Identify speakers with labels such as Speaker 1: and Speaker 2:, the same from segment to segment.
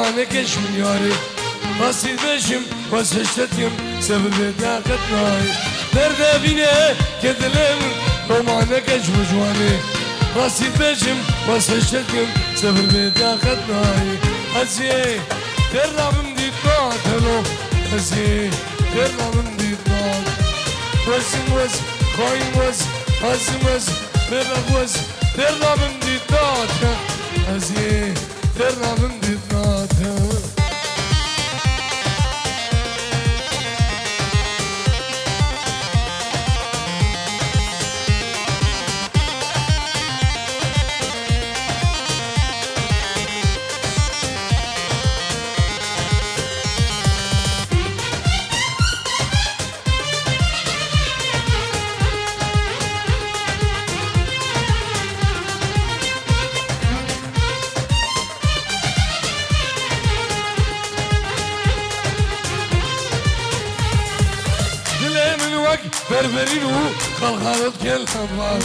Speaker 1: رومانكش من ياري راسي بشم وسشتكم سبب طاقت ناي درد بيني كدلم رومانكش وجواني راسي بشم وسشتكم سبب طاقت ناي هزي ترابم دي طاقتلو هزي ترابم دي طاق وزم وز خاين وز هزم وز ببغ وز ترابم دي طاق هزي ترابم دي طاق بربرينو خلخالت كل خبار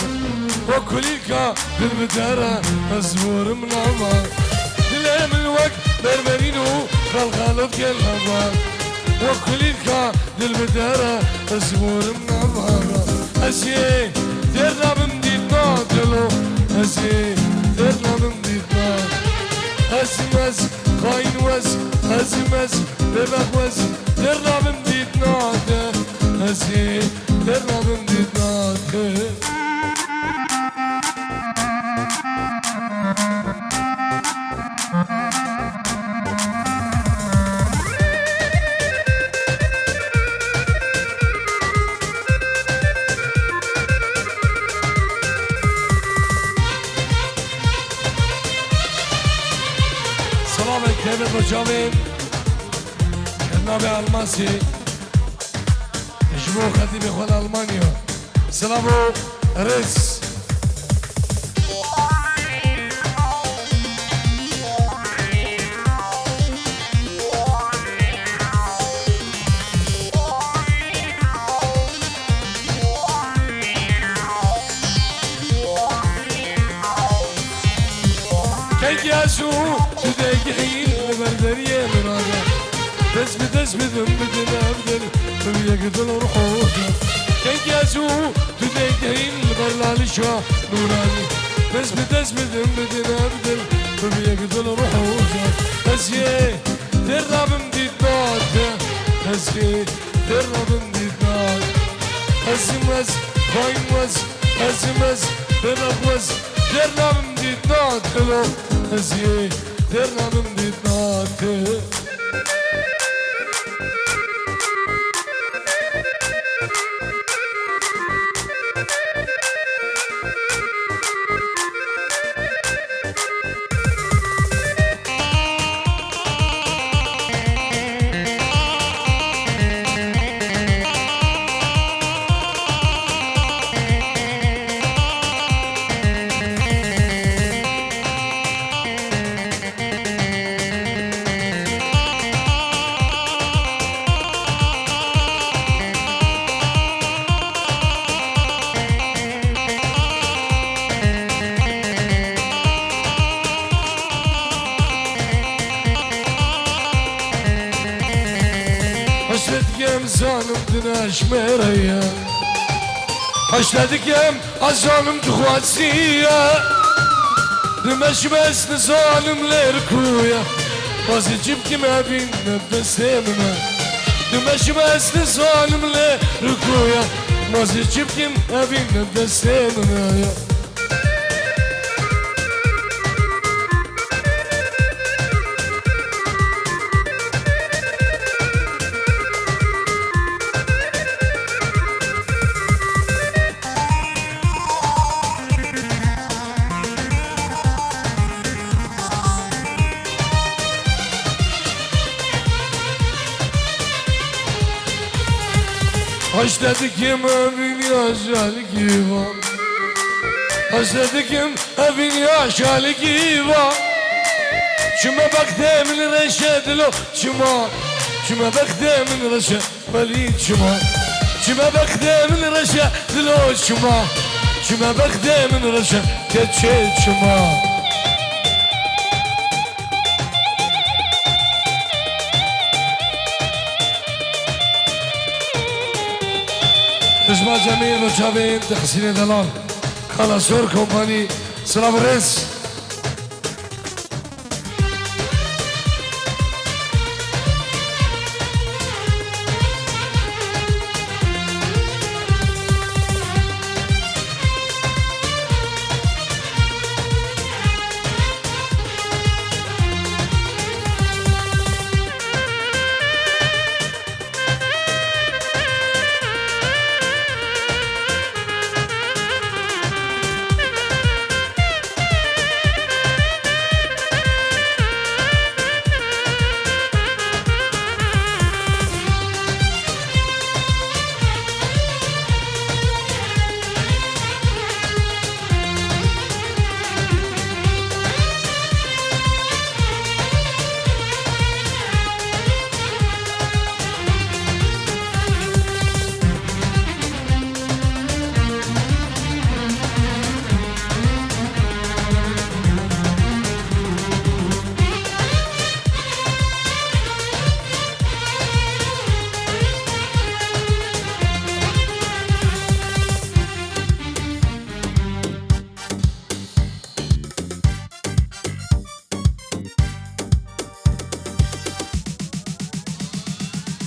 Speaker 1: وكليكا بالبدارة أزور منامار دلهم الوقت بربرينو خلخالت كل خبار وكليكا بالبدارة أزور منامار أزي درنا بمديد ناطلو أزي درنا بمديد ناط أزمز خاين وز أزمز ببخ وز درنا بمديد ناط أزي درنا بمديد ناط سلام كيف رجالين النبي الماسي جمهور خطيب إخوان ألمانيا سلامو ريس كيك ياسو تديك حين بردرية مرادا تثبت بدنا أبدل فبيقتل روحوك كيك ياسو تديك حين برلالشا نوراني تثبت بدنا أبدل فبيقتل روحوك هزي ترى بمديد نات هزي ترى بمديد نات هزمز خاين وز هزمز ببغ وز ترى بمديد نات خلو هزي ترى بمديد نات Hasretkem zanım dınaş meraya Hasretkem azanım duhasiya Dimeş besni zalimler kuya Vazicim kime bin nefesimime Dimeş besni zalimler kuya Vazicim kime bin nefesimime Hasretikim evin yaşalı givan Hasretikim evin yaşalı givan Şuma baktım reşedlo şuma Şuma baktım reşed malin şuma Şuma baktım reşedlo şuma Şuma baktım reşed keçet şuma نجمة جميل وجابين تحسين دلال خلاصور كومباني سلام ريس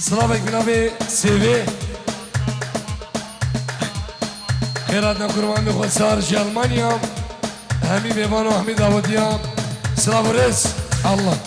Speaker 1: سلامك بنابي سيفي خيراتنا قربان بخواد سارجي ألمانيا همي بيبانو همي داوديا سلام ريس الله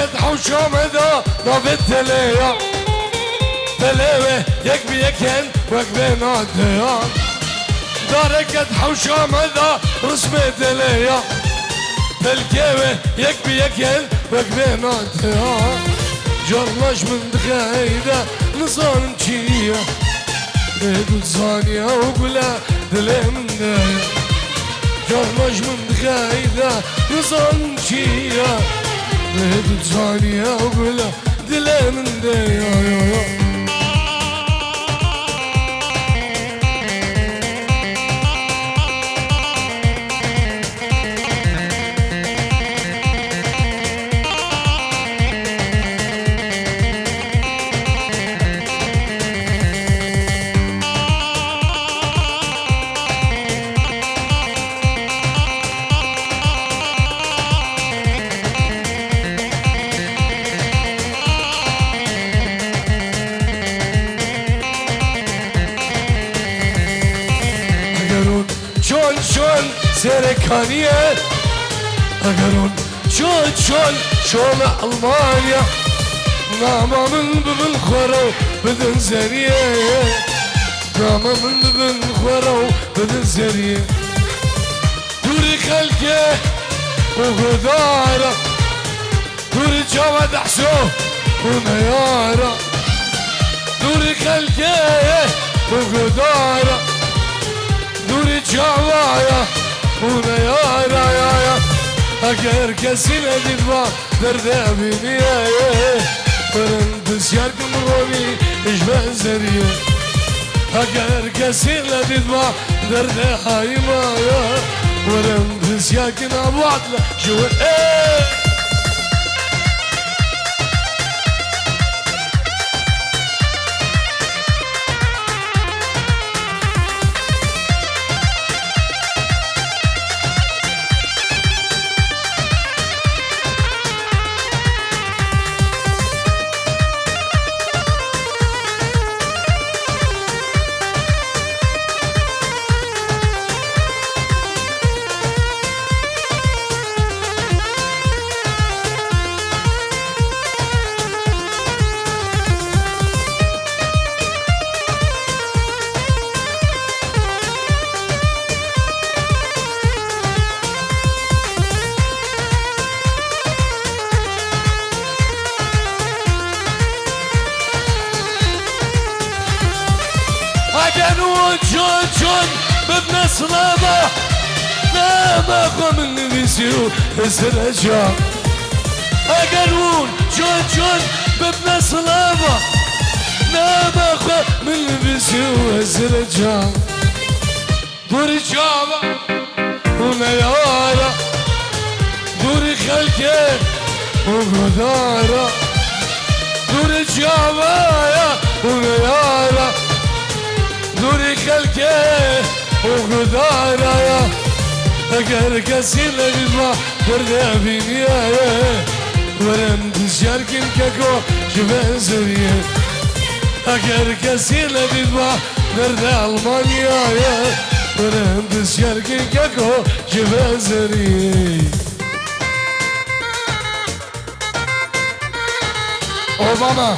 Speaker 1: لك حوشام ذا نافت تليا تليوه يك بيكن وك بيناتيا دارك حوشام ذا رسمي تليا تلكيوه يك بيكن وك بيناتيا جرمش من دخايدة نصان تشيا بيقول ثانية وقلا دلي من دايا جرمش من دخايدة نصان تشيا بيقول ثانية وقلا دلي من دايا شون سيركانية أقرون شون ألمانيا ناما من ببن خورو بدن زريه ناما من ببن خورو بدن زريه دوري خلقه وغدارة دوري جواد حسو ونيارة دوري خلقه وغدارة دوري جوايا ونيارة يا اگر کسی ندید با درده بینیه برم بسیار کن روی اش بنزریه اگر کسی ندید با درده های مایا برم بسیار کن ابوات لجوه جون ببنى صلابة نام أخوة من نفسي وسرجع أقرون جون ببنى صلابة نام أخوة من نفسي وسرجع دوري جابة ونيارة دوري خلكي وغدارة دوري جابة ونيارة دوري خلكي وغدارة اگر کسی لگما کرده بینیه ورم دشارکن ککو جبه زوریه اگر کسی لگما کرده آلمانیه ورم دشارکن ککو جبه زوریه اوباما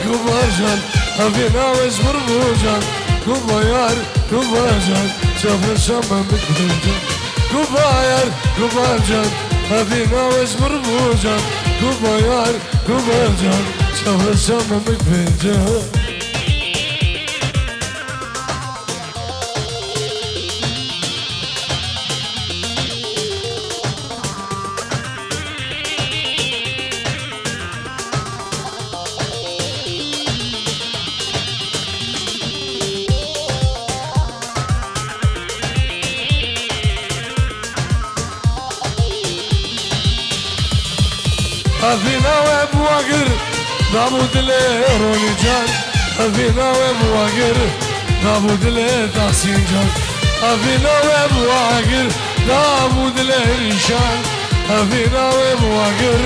Speaker 1: kubajan Havina mecbur bucan kubajan Çafraşamam bitmeyeceğim kubajan Havina mecbur bucan kubajan Çafraşamam bitmeyeceğim أفينا وابواقر دابود لي روني جان أفينا وابواقر دابود لي تحسين جان أفينا وابواقر دابود لي ريشان أفينا وابواقر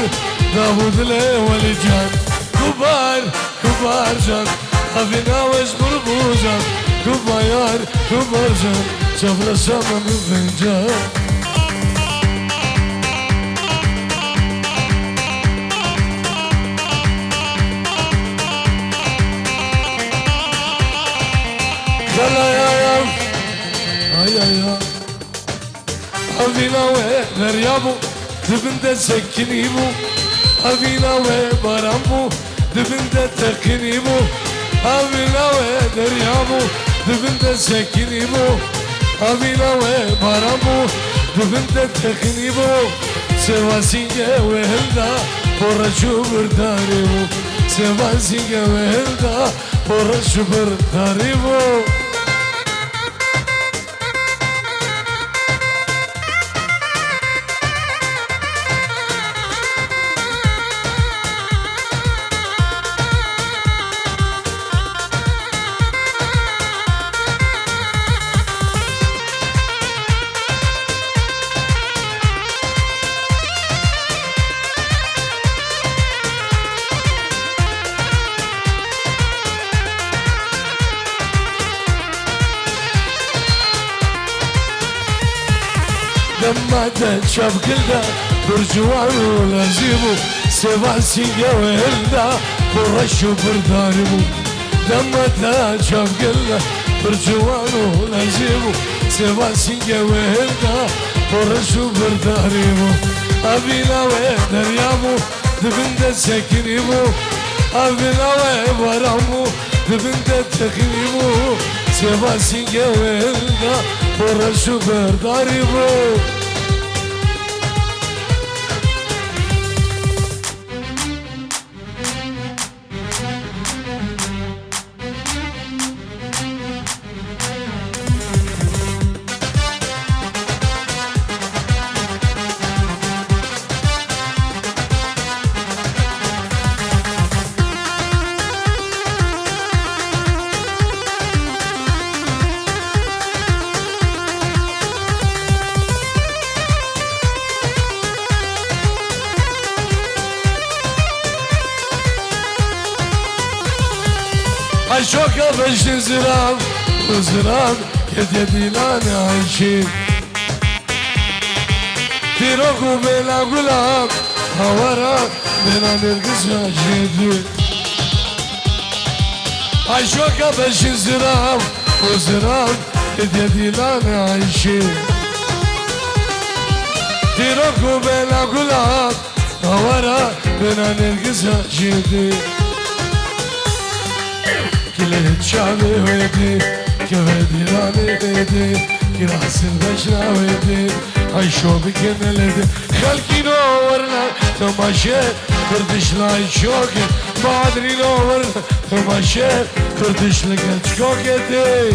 Speaker 1: دابود لي ولي جان كبار جان أفينا واسمر بوجان كبار جان شفر السما من فنجان يا أفينا ودريابو دبنده سكنيبو أفينا وبرامبو دبنده تكنيبو أفينا ودريابو دبنده سكنيبو أفينا وبرامبو دبنده تكنيبو سواسينجا وهلدا برشو برداريبو سواسينجا وهلدا برشو برداريبو لما تشاف كلها برجوان ولازيبو سيباسينجا وهلدا برشو برداربو لما تشاف كلها برجوان ولازيبو سيباسينجا وهلدا برشو برداربو أبينا ودريابو دبنده سكنيبو أبينا وبرامو دبنده تكنيبو سيباسينجا وهلدا برشو برداربو عشوكة باش نزرام وزرام كديدي لانا عايشين تيروكو بلا قلام هورا بلا نرقص عجيدين عشوكة باش نزرام وزرام كديدي لانا عايشين تيروكو بلا قلام هورا بلا نرقص عجيدين كل شعبي ويدي كبدي راني ويدي كراس البشرة ويدي عيشو بكنا لدي خلقي نورنا تماشي كردش لاي شوكي ما ادري نورنا تماشي كردش لقلت شوكتي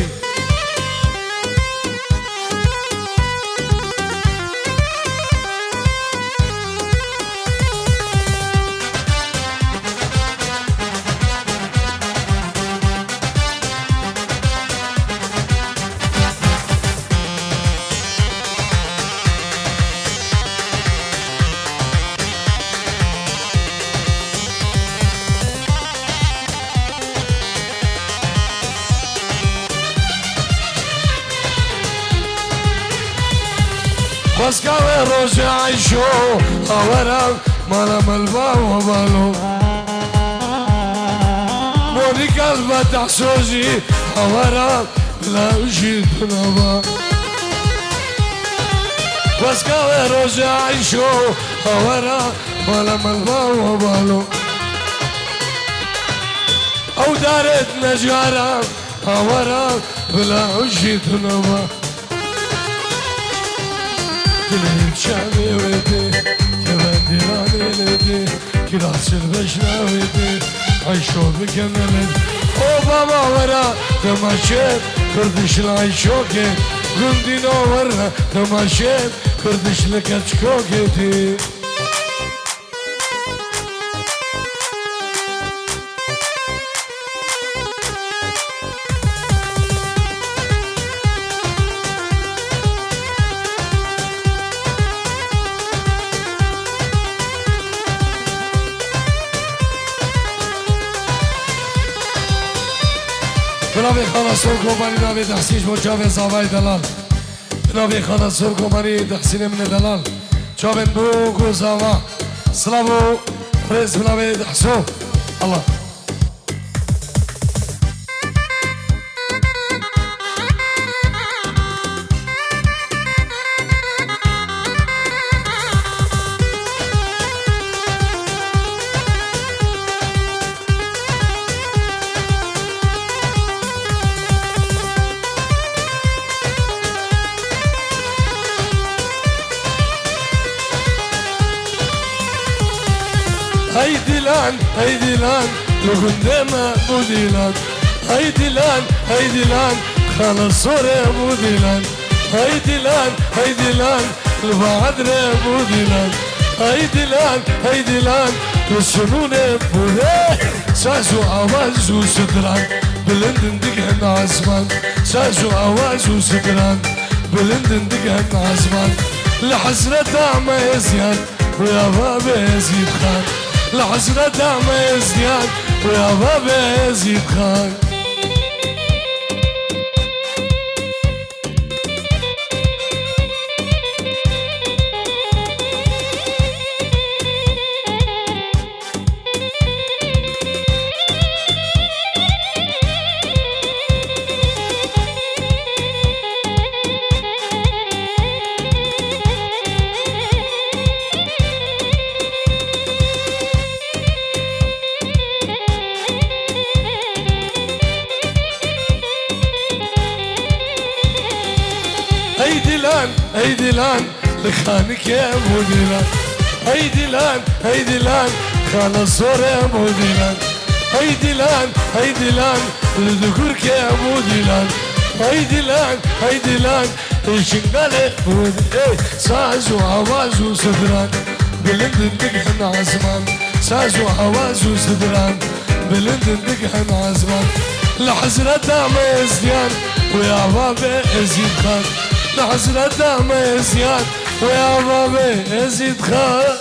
Speaker 1: بس كاوي روجي عيشو هورا مالا ملبا وبالو موري قلبا تحسوزي هورا بلا وجيد نبا بس كاوي روجي عيشو هورا مالا ملبا وبالو او دارت نجارا هورا بلا وجيد نبا كل شعبي ودي كبدي راني لدي كراس البشرة ودي عيشو بكمل او بابا ورا تماشيت كردش العيشوكي قندي نورنا تماشيت كردش لكتشكوكي بنابي خانا سور كوماني نابي تحسيش مجاوه زاوای دلال بنابي خانا سور كوماني تحسين من دلال جاوه بوكو زاوا سلامو رئيس بنابي تحسو الله هيدي لان لغندما بوديلان هيدي لان خالص صورة بوديلان هيدي لان البعدرة بوديلان هيدي لان السنونة بودي ساسو عواز وستران بلندن دقهن عزمان ساسو عواز وستران بلندن دقهن عزمان لحسرة ما يزيان ويا بابا يزيد خان لحسرة ما يزيان ويا بابا يزيد خان هيدي لان لخانك يا موديلان هيدي لان خالص صور يا موديلان هيدي لان لذكرك يا موديلان هيدي لان الشنقالة مودي ساز وعواز وصدران بلندن دقحن عزمان ساز وعواز وصدران بلندن دقحن عزمان لحزرة ما يزيان ويا بابا يزيد خان لحزرة ما يزيان ويا بابا يزيد خان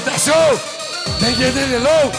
Speaker 1: تحسو تنجدني لو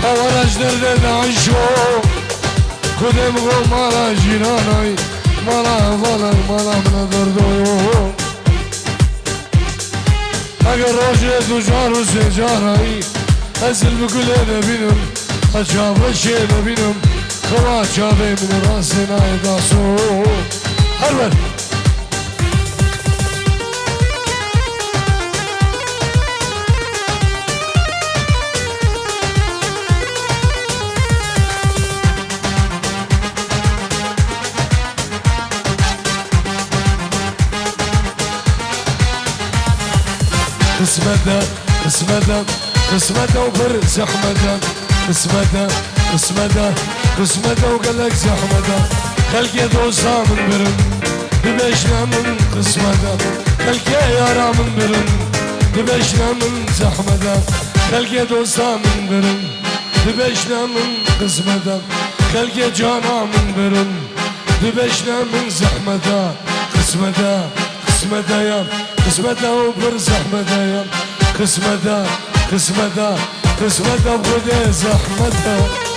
Speaker 1: هوارش درد نعشو خودم گو مالا جیرانای مالا من دردو اگر راجع دو جار و سه جارایی ازل بگله نبینم اچاب شه نبینم خوا چابه من راست نای داسو هر بر قسمته وبر زحمته قسمته وقالك زحمته خلقي دوسا من برن ببشنا من قسمته خلقي يارا من برن ببشنا من زحمته خلقي دوسا من برن ببشنا من قسمته خلقي جانا من برن ببشنا من زحمته قسمته يا قسمته وبر زحمته يا قسمته وخذ زحمته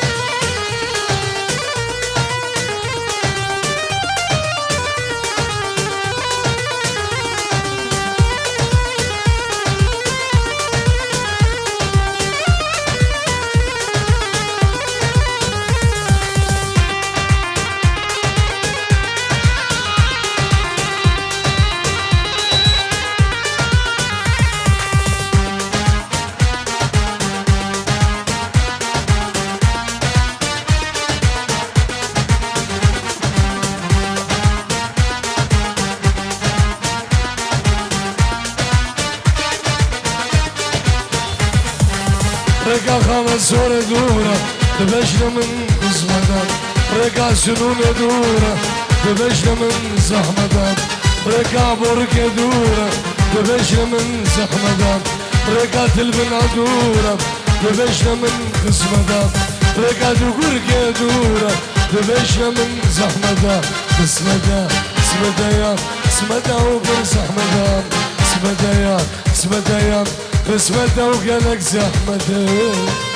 Speaker 1: رقا خامة صورة دورة تبشنا من قسمة رقا سنون دورة تبشنا من زحمة رقا بركة دورة تبشنا من زحمة رقا تلبنا دورة تبشنا من قسمة رقا دقركة دورة تبشنا من زحمة قسمة وبر زحمة قسمته وقالك زحمته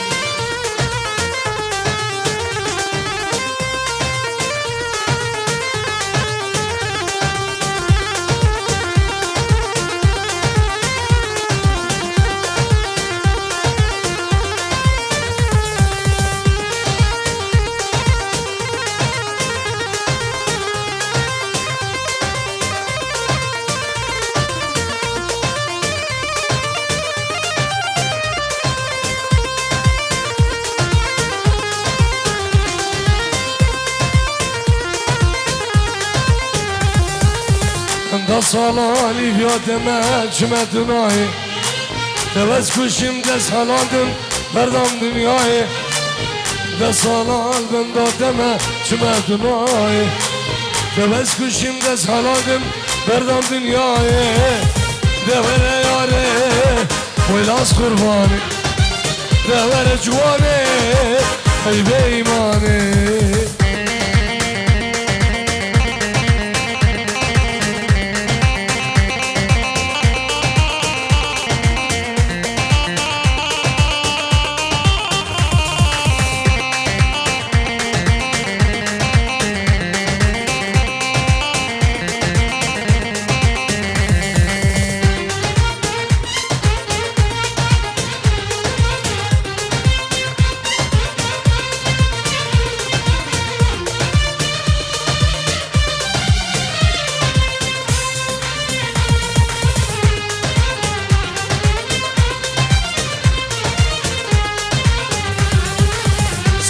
Speaker 1: دا سالانی بیادمه چمه دنایی دوست کشیم دست حلالدم بردم دنیای دا سالان بندادمه چمه دنایی دوست کشیم دست حلالدم بردم دنیای دوره یاره ویلاس قربانی دوره جوانه ای به ایمانه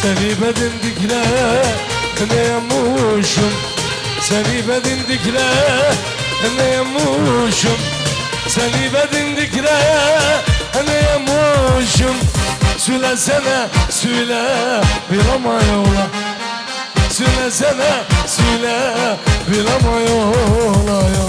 Speaker 1: Seni bedindikle ne yamuşum Seni bedindikle ne yamuşum Seni bedindikle ne yamuşum Söylesene söyle bir ama yola Söylesene söyle bir ama yola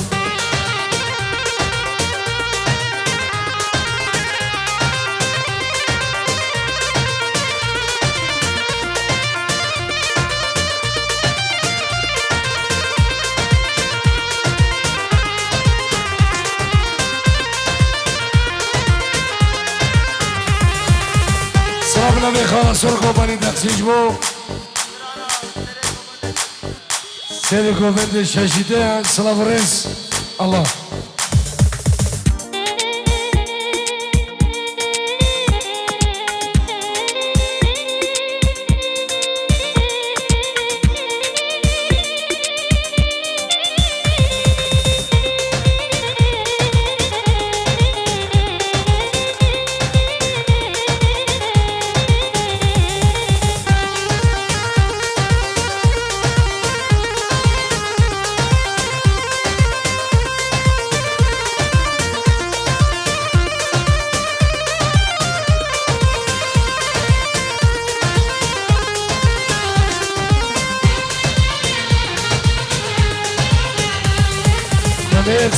Speaker 1: بنابه خانه سرخو بانی تقسیج بو سری گووند ششیده سلاو رز الله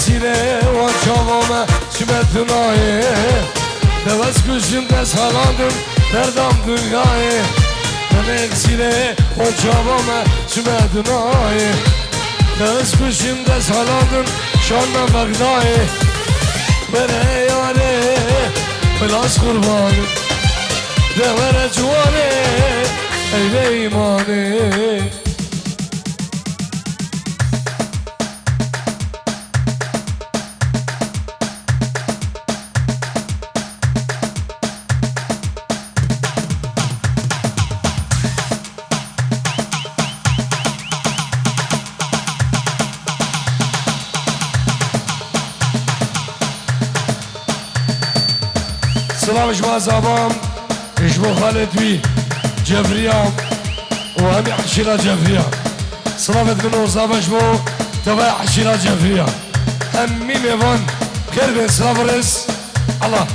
Speaker 1: Sire o çavama çimetinaye Devas kuşunda salandım derdam dünyayı Ben sire o çavama çimetinaye Devas kuşunda salandım şanla bagdayı Bere yare Belas kurbanı Devere çuvane Eyle imanı سلام شما زبام اشبو خالد بي جفريام وهمي حشيرة جفريام سلامت منو زبام شبو تبايا حشيرة جفريام همي ميفان كربين سلام رز الله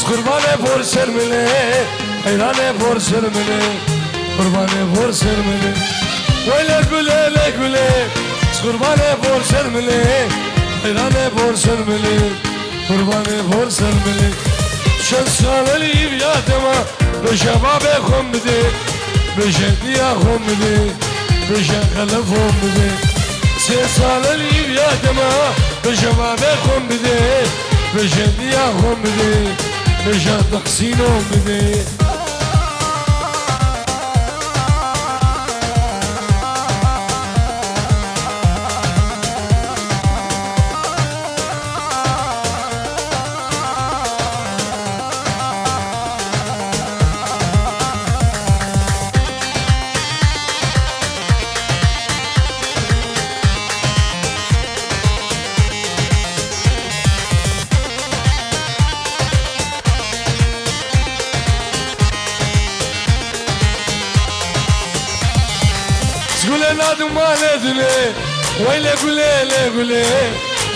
Speaker 1: قربانه پر شرمله حیرانه پر شرمله قربانه پر شرمله ویله گله گله قربانه پر شرمله حیرانه پر شرمله قربانه پر شرمله شن سالی یادما به شباب خون بده به شدیا خون بده به شکل خون بده سه سالی یادما به شباب خون بده به شدیا خون بده بجا تحسينو بدي نادم ماله دله ويله قولي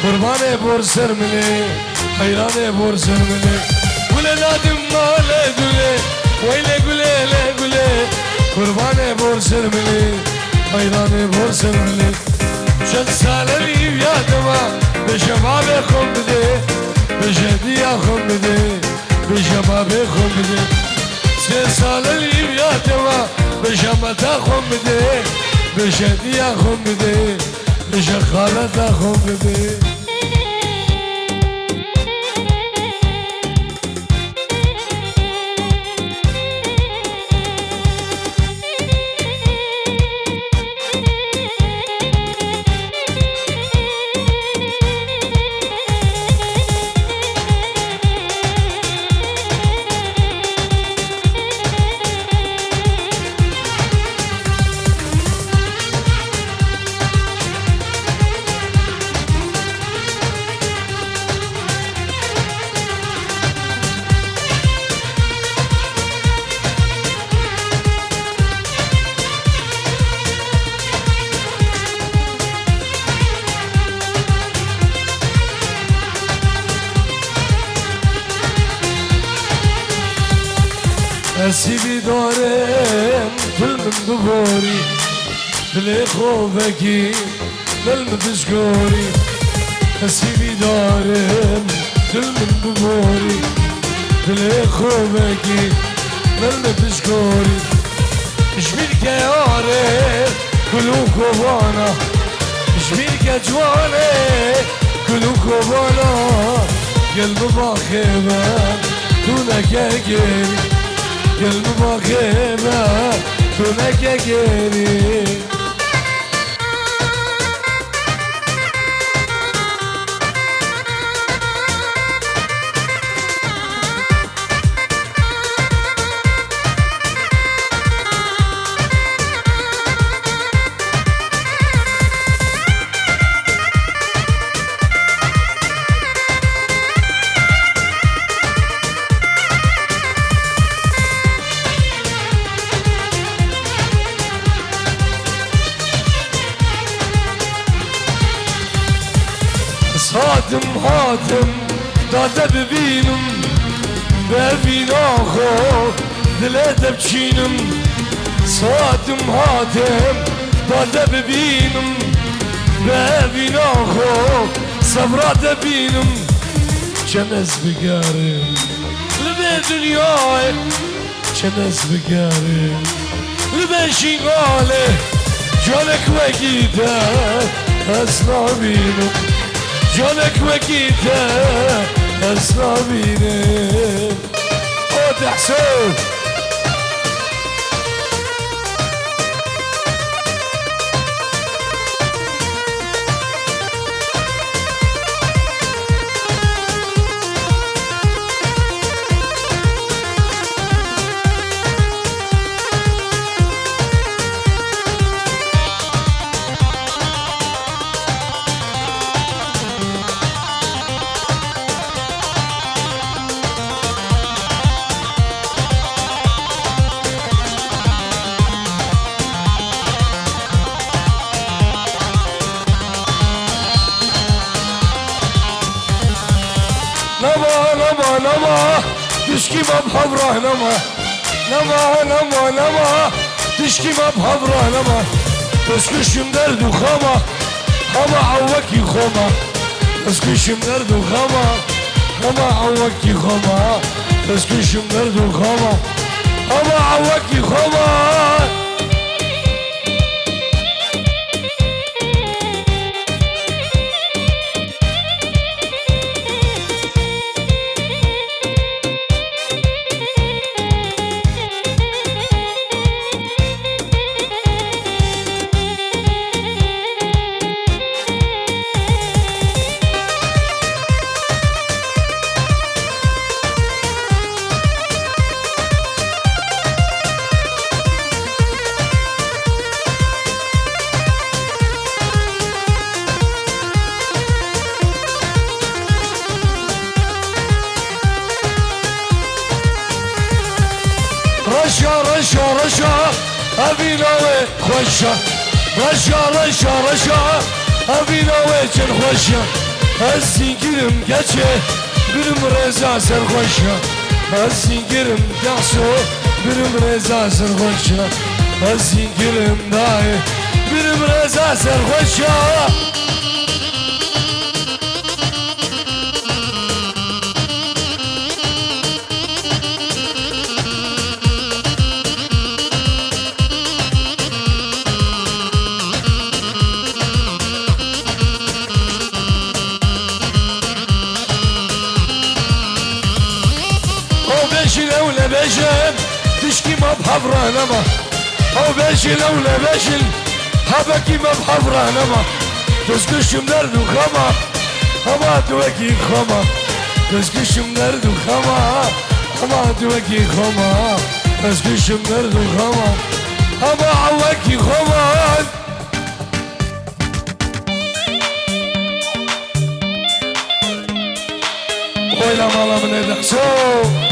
Speaker 1: قربانه بور سرمله حيرانه بور سرمله قولي نادم ماله دله ويله قولي قربانه بور سرمله حيرانه بور سرمله شد سالي يادما بشباب خون بده بشديا خون بده بشباب خون بده سه سالي يادما بشمتا خون بده بشديا خون بده بشخالتا خون بده نسيبي دارم كل من ببوري بلي خوفكي للمتشكوري نسيبي دارم كل من ببوري بلي خوفكي للمتشكوري شبيلك ياري كلو كوبانا شبيلك جواني كلو كوبانا قلب باخيبه دونك اجري قلب باخيبه دونك اجري هاتم داده ببینم ببین آخو دلت بچینم هاتم داده ببینم ببین آخو صبرات ببینم چنز بگرم لبه دنیای چنز بگرم لبه شیغاله جانک وگیده اصلا بینم جانك وكيته اسرابيني قد حسين نما تشكي ما بحضره نما تشكي ما بحضره نما تسكشم درد وخما خما عوكي خما تسكشم درد وخما خما عوكي خما تسكشم درد وخما خما عوكي خما رشا أبيناوي خوشا رشا أبيناوي جن خوشا السنجرم قچه برم رزا سر خوشا السنجرم قاسو برم رزا سر خوشا السنجرم داي برم رزا سر خوشا بيشل تشكي ما بحضره نما او بيشل اولا بيشل حبكي ما بحضره نما تسكشم درد وخما خما توكي خما تسكشم درد وخما خما توكي خما تسكشم درد وخما خما عوكي خما ويلا مالا من الحسوب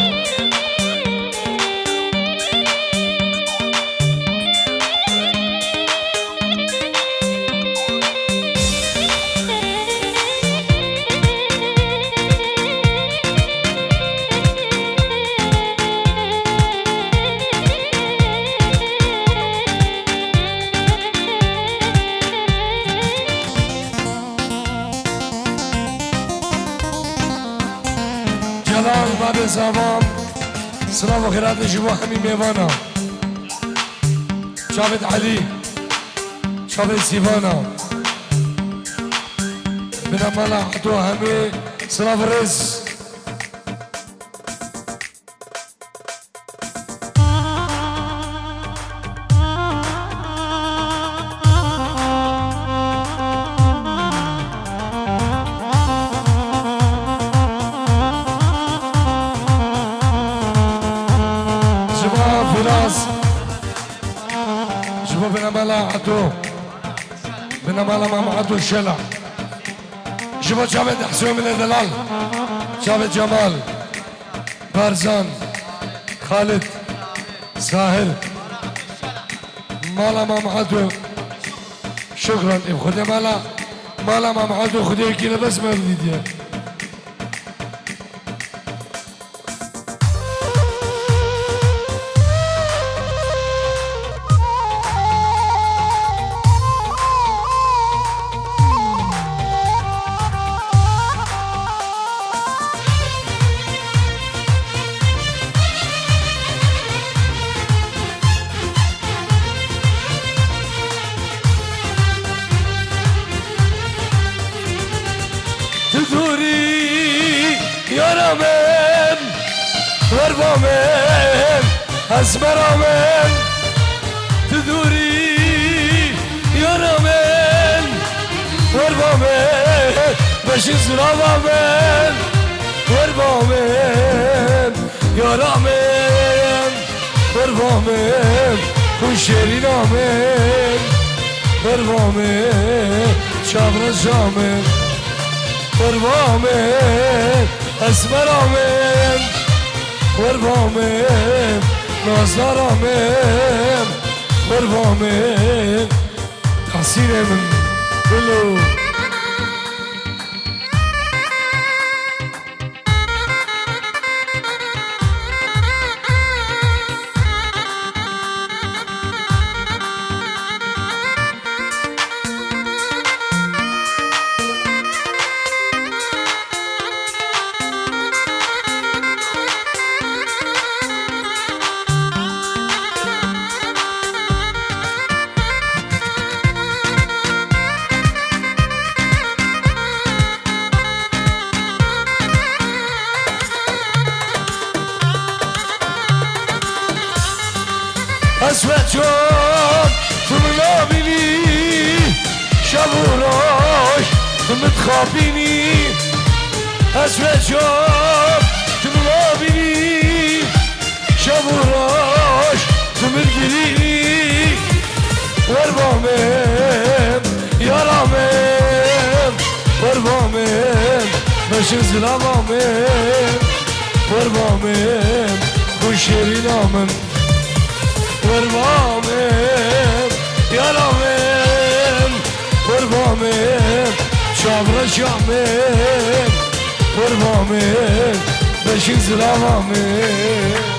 Speaker 1: زمان سلام و خیرات جوا همین میوانا شابت علی شابت سیوانا بنا مالا حدو همه سلام رز بنا مالا عدو بنا مالا مام عدو الشلع جبا جابت حسين من الدلال جابت جمال بارزان خالد ساهل مالا مام عدو شكرا خذي مالا مام عدو خذي كده بس ما بدي تدوري يا رامن وربامن أزمرامن تدوري يا رامن وربامن باش زرابامن وربامن يا رامن وربامن خوشيري رامن وربامن شابر جامن وربامن اسمرامن وربامن نازدارامن وربامن تحسين من بلو اسمعتون تمنابيني شابوراش متخابيني اسمعتون تمنابيني شابوراش تمرقليني وربامم يا رامم وربامم باش زلامم وربامم خوشيري نامم وربامم يا رامم وربامم شابر شامم وربامم باش زلامم